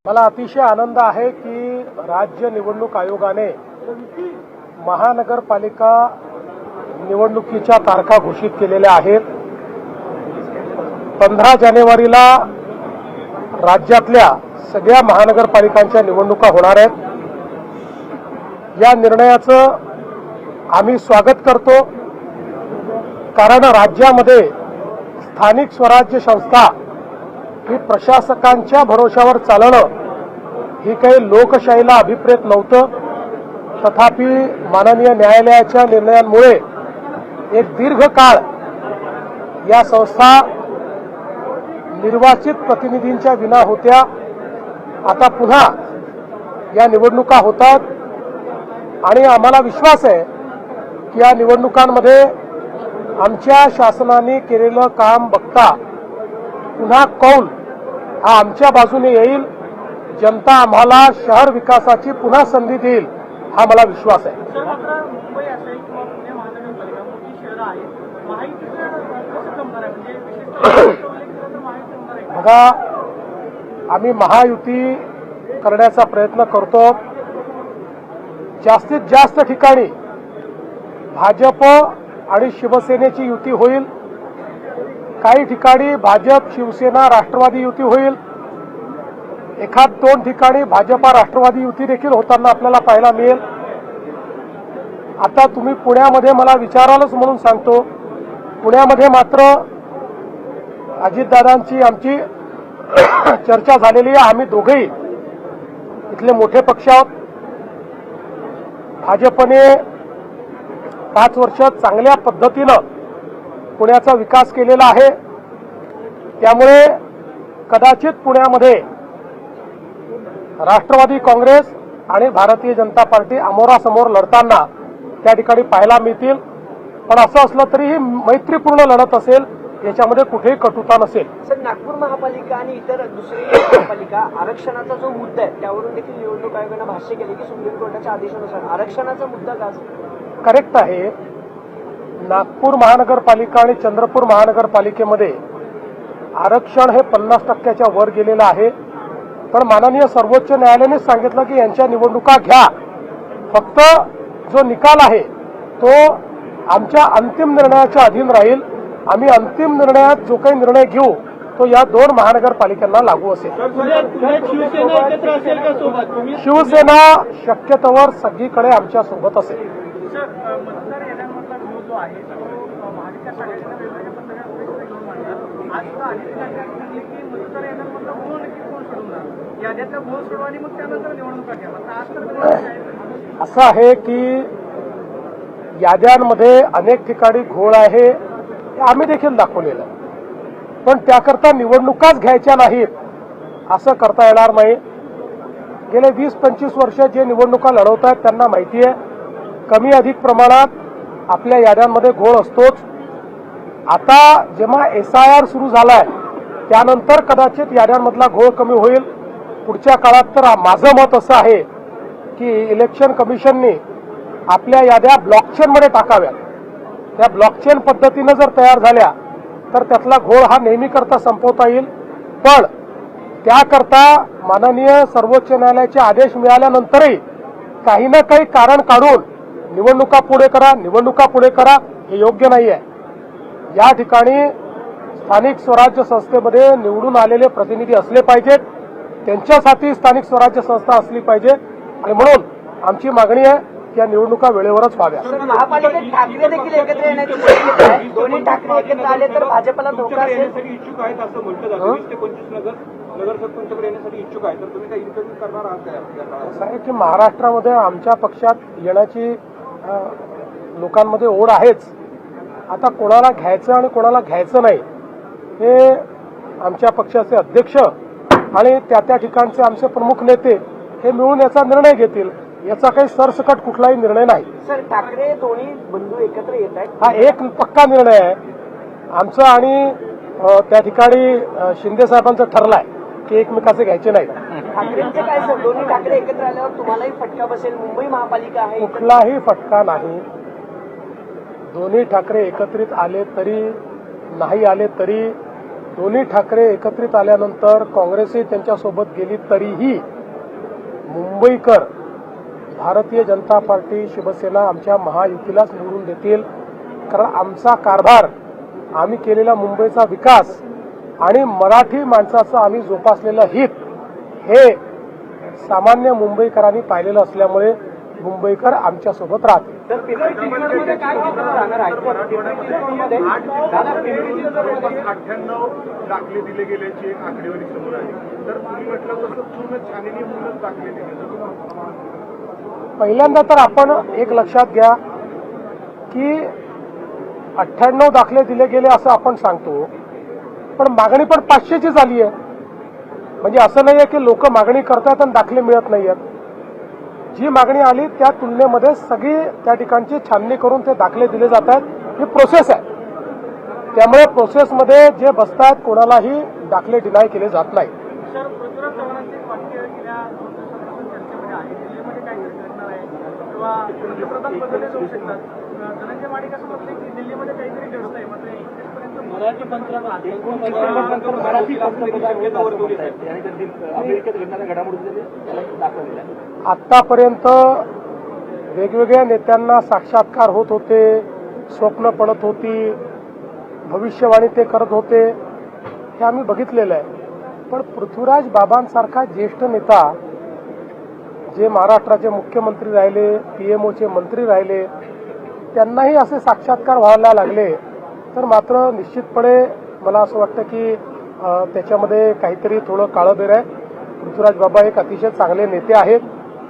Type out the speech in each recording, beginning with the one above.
मला अतिशय आनंद आहे की राज्य निवडणूक आयोगाने महानगरपालिका निवडणुकीच्या तारखा घोषित केलेल्या आहेत। 15 जानेवारीला राज्यातल्या सगळ्या महानगरपालिकांच्या निवडणुका होणार आहेत। या निर्णयाचं आम्ही स्वागत करतो, कारण राज्यामध्ये स्थानिक स्वराज्य संस्था ही प्रशासकांच्या भरोशावर चालणं ही काही लोकशाहीला अभिप्रेत नव्हतं। तथापि माननीय न्यायालयाच्या निर्णयांमुळे एक दीर्घ काळ या संस्था निर्वाचित प्रतिनिधींच्या विना होत्या। आता पुन्हा या निवडणुका होतात आणि आम्हाला विश्वास आहे की या निवडणुकांमध्ये आमच्या शासनाने केलेलं काम बघता पुन्हा कौल हा आमच्या बाजूने येईल। जनता आम्हाला शहर विकासाची पुन्हा संधी देईल हा मला विश्वास आहे। बघा, आम्ही महायुती करण्याचा प्रयत्न करतो। जास्तीत जास्त ठिकाणी भाजप आणि शिवसेनेची युती होईल, काही ठिकाणी भाजप शिवसेना राष्ट्रवादी युती होईल, एखाद दोन ठिकाणी भाजपा राष्ट्रवादी युती देखील होताना आपल्याला पाहायला मिळेल। आता तुम्ही पुण्यामध्ये मला विचारालच म्हणून सांगतो, पुण्यामध्ये मात्र अजितदादांची आमची चर्चा झालेली आहे। आम्ही दोघेही इथले मोठे पक्ष आहोत। भाजपने 5 वर्ष चांगल्या पद्धतीनं पुण्याचा विकास केलेला आहे, त्यामुळे कदाचित पुण्यामध्ये राष्ट्रवादी काँग्रेस आणि भारतीय जनता पार्टी अमोरासमोर लढताना त्या ठिकाणी पाहायला मिळतील। पण असं असलं तरी ही मैत्रीपूर्ण लढत असेल, याच्यामध्ये कुठेही कटुता नसेल। सर, नागपूर महापालिका आणि इतर दुसरी महापालिका आरक्षणाचा जो मुद्दा आहे त्यावरून देखील निवडणूक आयोगाने भाष्य केले की सुप्रीम कोर्टाच्या आदेशानुसार आरक्षणाचा मुद्दा का करेक्ट आहे। नागपूर महानगरपालिका आणि चंद्रपूर महानगरपालिकेमध्ये आरक्षण हे 50% वर गेलेलं आहे। पण माननीय सर्वोच्च न्यायालयाने सांगितलं की यांच्या निवडणुका घ्या, फक्त जो निकाल आहे तो आमच्या अंतिम निर्णयाच्या अधीन राहील। आम्ही अंतिम निर्णयात जो काही निर्णय घेऊ तो या 2 महानगरपालिकांना लागू असेल। शिवसेना शक्यतोवर सगळीकडे आमच्या सोबत असेल। असं आहे की याद्यांमध्ये अनेक ठिकाणी घोळ आहे, आम्ही देखील दाखवलेलं, पण त्याकरता निवडणुकाच घ्यायच्या नाहीत असं करता येणार नाही। गेले 20-25 वर्ष जे निवडणुका लढवत आहेत त्यांना माहिती आहे, कमी अधिक प्रमाणात आपल्या याद्यांमध्ये घोळ असतोच। आता जेव्हा SIR सुरू झालाय त्यानंतर कदाचित याद्यांमधला घोळ कमी होईल। पुढच्या काळात तर माझं मत असं आहे की इलेक्शन कमिशनने आपल्या याद्या ब्लॉकचेनमध्ये टाकाव्यात। त्या ब्लॉकचेन पद्धतीनं जर तयार झाल्या तर त्यातला घोळ हा नेहमी करता संपवता येईल। पण त्याकरता माननीय सर्वोच्च न्यायालयाचे आदेश मिळाल्यानंतरही काही ना काही कारण काढून निवडणुका पुढे करा हे योग्य नाही आहे। या ठिकाणी स्थानिक स्वराज्य संस्थेमध्ये निवडून आलेले प्रतिनिधी असले पाहिजेत, त्यांच्यासाठी स्थानिक स्वराज्य संस्था असली पाहिजे आणि म्हणून आमची मागणी आहे की या निवडणुका वेळेवरच व्हाव्या। महापालिकेत ठाकरे देखील एकत्र येण्याची शक्यता आहे, दोन्ही ठाकरे एकत्र आले तर भाजपला धोका असेल इच्छुक आहेत असं म्हटलं जातं। 20 ते 25 नगरसेवक तुमच्याकडे येण्यासाठी इच्छुक आहे, तर तुम्ही काही इंटरव्ह्यू करणार आहात काय? असं आहे की महाराष्ट्रामध्ये आमच्या पक्षात येण्याची लोकांमध्ये ओढ आहेच। आता कोणाला घ्यायचं आणि कोणाला घ्यायचं नाही हे आमच्या पक्षाचे अध्यक्ष आणि त्या ठिकाणचे आमचे प्रमुख नेते हे मिळून याचा निर्णय घेतील। याचा काही सरसकट कुठलाही निर्णय नाही। सर, ठाकरे दोन्ही बंधू एकत्र येत आहेत हा एक पक्का निर्णय आहे आमचा आणि त्या ठिकाणी शिंदे साहेबांचं ठरलाय की एकमेकाचे घ्यायचे नाही। ठाकरेंचे काय सर, दोन्ही ठाकरे एकत्र आल्यावर तुम्हालाही फटका बसेल? मुंबई महापालिका आहे, कुठलाही फटका नाही। दोन्ही ठाकरे एकत्रित आले तरी नाही आले तरी दोन्ही ठाकरे एकत्रित आल्यानंतर काँग्रेसही त्यांच्यासोबत गेली तरीही मुंबईकर भारतीय जनता पार्टी शिवसेना आमच्या महायुतीलाच निवडून देतील. कारण आमचा कारभार, आम्ही केलेला मुंबईचा विकास आणि मराठी माणसाचं आम्ही जोपासलेलं हित हे सामान्य मुंबईकरांनी पाहिलेलं असल्यामुळे मुंबईकर आमच्यासोबत राहतील. तर पिंपरी चिंचवडमध्ये काय चित्र राहणार आहे? पिंपरी चिंचवडमध्ये दादा, पिंपरी चिंचवडमध्ये 98 दाखले दिले गेल्याची एक आकडेवारी समोर आली. तर तुम्ही म्हटलं तसं पूर्ण छाननी म्हणूनच दाखले दिले. पहिल्यांदा तर आपण एक लक्षात घ्या की 98 दाखले दिले गेले असं आपण सांगतो, पण मागणी पण 500ची झाली आहे. म्हणजे असं नाही आहे की लोक मागणी करतात आणि दाखले मिळत नाही आहेत. जी मागणी आली त्या तुलनेमध्ये सगळी त्या ठिकाणची छाननी करून ते दाखले दिले जातात. ही प्रोसेस आहे. त्यामुळे प्रोसेसमध्ये जे बसतात कोणालाही दाखले डिनाय केले जात नाही. सर, पृथ्वीराज चव्हाणांचे वाक्य गेल्या 2 दिवसांपासून चर्चेमध्ये आहे. दिल्लीमध्ये काय घडणार आहे किंवा पंतप्रधान बदलले जाऊ शकतात. धनंजय माडिक असं म्हटलं की दिल्लीमध्ये काहीतरी घडतंय, मात्र इथेपर्यंत मराठी अमेरिकेत घडणाऱ्या घडामोडी दाखवलेल्या आहेत. आतापर्यंत वेगवेगळ्या नेत्यांना साक्षात्कार होत होते, स्वप्न पडत होती, भविष्यवाणी ते करत होते, हे आम्ही बघितलेलं आहे. पण पृथ्वीराज बाबांसारखा ज्येष्ठ नेता जे महाराष्ट्राचे मुख्यमंत्री राहिले, पीएमओचे मंत्री राहिले, त्यांनाही असे साक्षात्कार व्हायला लागले तर मात्र निश्चितपणे मला असं वाटतं की त्याच्यामध्ये काहीतरी थोडं काळबेर आहे. पृथ्वीराज बाबा एक अतिशय चांगले नेते आहेत,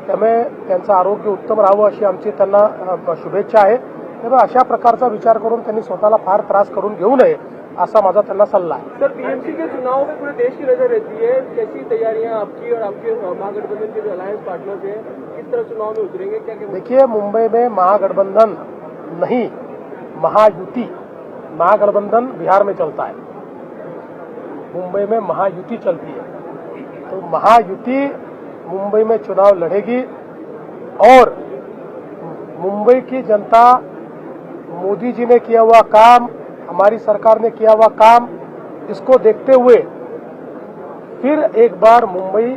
त्यामुळे त्यांचं आरोग्य उत्तम राहावं अशी आमची त्यांना शुभेच्छा आहे. त्यामुळे अशा प्रकारचा विचार करून त्यांनी स्वतःला फार त्रास करून घेऊ नये असा माझा त्यांना सल्ला आहे. सर, पीएमसी के चुनाव में पूरे देश की नजर रहती है. कैसी तैयारियां आपकी और आपके महागठबंधन के जो अलायंस पार्टनर्स हैं, किस तरह चुनाव में उतरेंगे? क्या देखिए, मुंबई में महागठबंधन नहीं, महायुति. महागठबंधन बिहार में चलता है, मुंबई में महायुति चलती है. तो महायुति मुंबई में चुनाव लड़ेगी और मुंबई की जनता मोदी जी ने किया हुआ काम, हमारी सरकार ने किया हुआ काम, इसको देखते हुए फिर एक बार मुंबई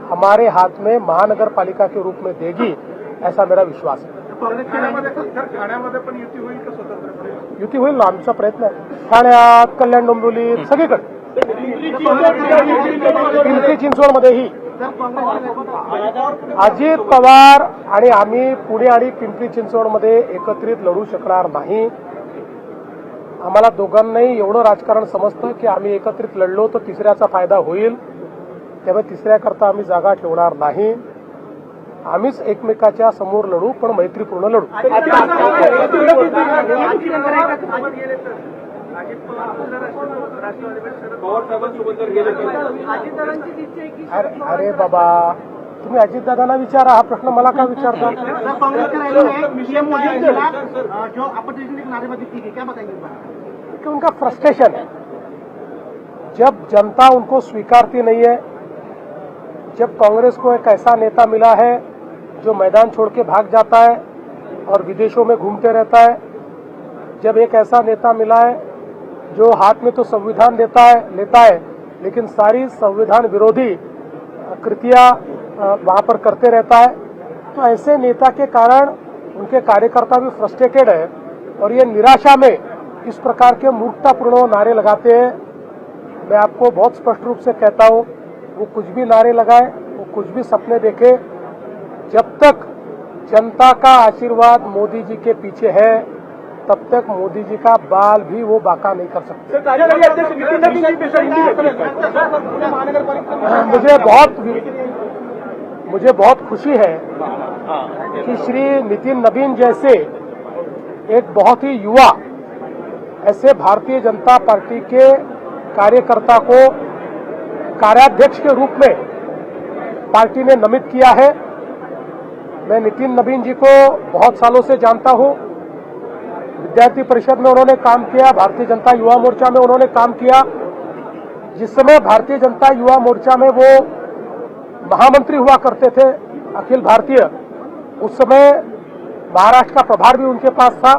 हमारे हाथ में महानगर पालिका के रूप में देगी, ऐसा मेरा विश्वास है. ठाण्यामध्ये पण युती होईल का स्वतंत्रपणे? युती होईल ना, आमचा प्रयत्न आहे. ठाण्यात, कल्याण डोंबिवलीत, सगळीकडे, पिंपरी चिंचवडमध्येही अजित पवार आणि आम्ही पुणे आणि पिंपरी चिंचवडमध्ये एकत्रित लढू शकणार नाही. आम्हाला दोघांनाही एवढं राजकारण समजतं की आम्ही एकत्रित लढलो तर तिसऱ्याचा फायदा होईल. त्यामुळे तिसऱ्याकरता आम्ही जागा ठेवणार नाही. आम्हीच एकमेकाच्या समोर लढू, पण मैत्रीपूर्ण लढू. अरे बाबा, तुम्ही अजितदादांना विचारा, हा प्रश्न मला का विचारता? कि उनका फ्रस्ट्रेशन है. जब जनता उनको स्वीकारती नहीं है, जब कांग्रेस को एक ऐसा नेता मिला है जो मैदान छोड़ के भाग जाता है और विदेशों में घूमते रहता है, जब एक ऐसा नेता मिला है जो हाथ में तो संविधान लेता है लेकिन सारी संविधान विरोधी कृतियां वहां पर करते रहता है, तो ऐसे नेता के कारण उनके कार्यकर्ता भी फ्रस्ट्रेटेड है और ये निराशा में इस प्रकार के मूर्खतापूर्ण नारे लगाते हैं. मैं आपको बहुत स्पष्ट रूप से कहता हूं, वो कुछ भी नारे लगाए, वो कुछ भी सपने देखे, जब तक जनता का आशीर्वाद मोदी जी के पीछे है तब तक मोदी जी का बाल भी वो बाका नहीं कर सकते. मुझे बहुत खुशी है कि श्री नितिन नवीन जैसे एक बहुत ही युवा ऐसे भारतीय जनता पार्टी के कार्यकर्ता को कार्याध्यक्ष के रूप में पार्टी ने नामित किया है. मैं नितिन नवीन जी को बहुत सालों से जानता हूं. विद्यार्थी परिषद में उन्होंने काम किया, भारतीय जनता युवा मोर्चा में उन्होंने काम किया. जिस समय भारतीय जनता युवा मोर्चा में वो महामंत्री हुआ करते थे अखिल भारतीय, उस समय महाराष्ट्र का प्रभार भी उनके पास था.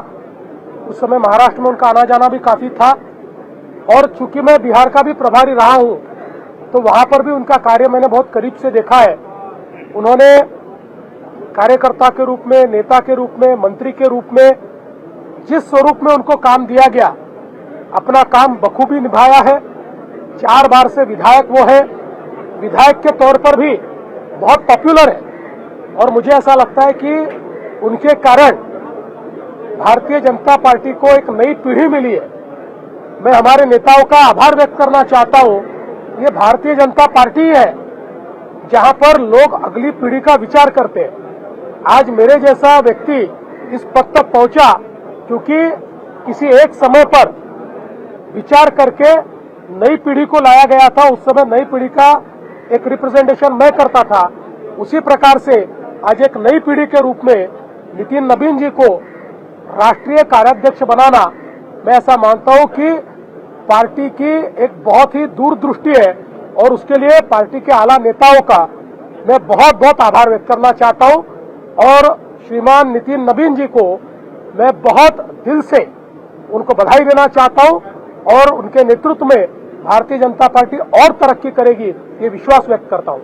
उस समय महाराष्ट्र में उनका आना जाना भी काफी था. और चूंकि मैं बिहार का भी प्रभारी रहा हूं, तो वहां पर भी उनका कार्य मैंने बहुत करीब से देखा है। उन्होंने कार्यकर्ता के रूप में, नेता के रूप में, मंत्री के रूप में जिस स्वरूप में उनको काम दिया गया, अपना काम बखूबी निभाया है। 4 बार से विधायक वो है, विधायक के तौर पर भी बहुत पॉपुलर है और मुझे ऐसा लगता है कि उनके कारण भारतीय जनता पार्टी को एक नई पीढ़ी मिली है। मैं हमारे नेताओं का आभार व्यक्त करना चाहता हूं। ये भारतीय जनता पार्टी है जहां पर लोग अगली पीढ़ी का विचार करते हैं। आज मेरे जैसा व्यक्ति इस पद तक पहुंचा क्योंकि किसी एक समय पर विचार करके नई पीढ़ी को लाया गया था। उस समय नई पीढ़ी का एक रिप्रेजेंटेशन मैं करता था। उसी प्रकार से आज एक नई पीढ़ी के रूप में नितिन नवीन जी को राष्ट्रीय कार्याध्यक्ष बनाना, मैं ऐसा मानता हूं कि पार्टी की एक बहुत ही दूरदृष्टि है और उसके लिए पार्टी के आला नेताओं का मैं बहुत बहुत आभार व्यक्त करना चाहता हूं। और श्रीमान नितिन नवीन जी को मैं बहुत दिल से उनको बधाई देना चाहता हूं और उनके नेतृत्व में भारतीय जनता पार्टी और तरक्की करेगी, ये विश्वास व्यक्त करता हूं।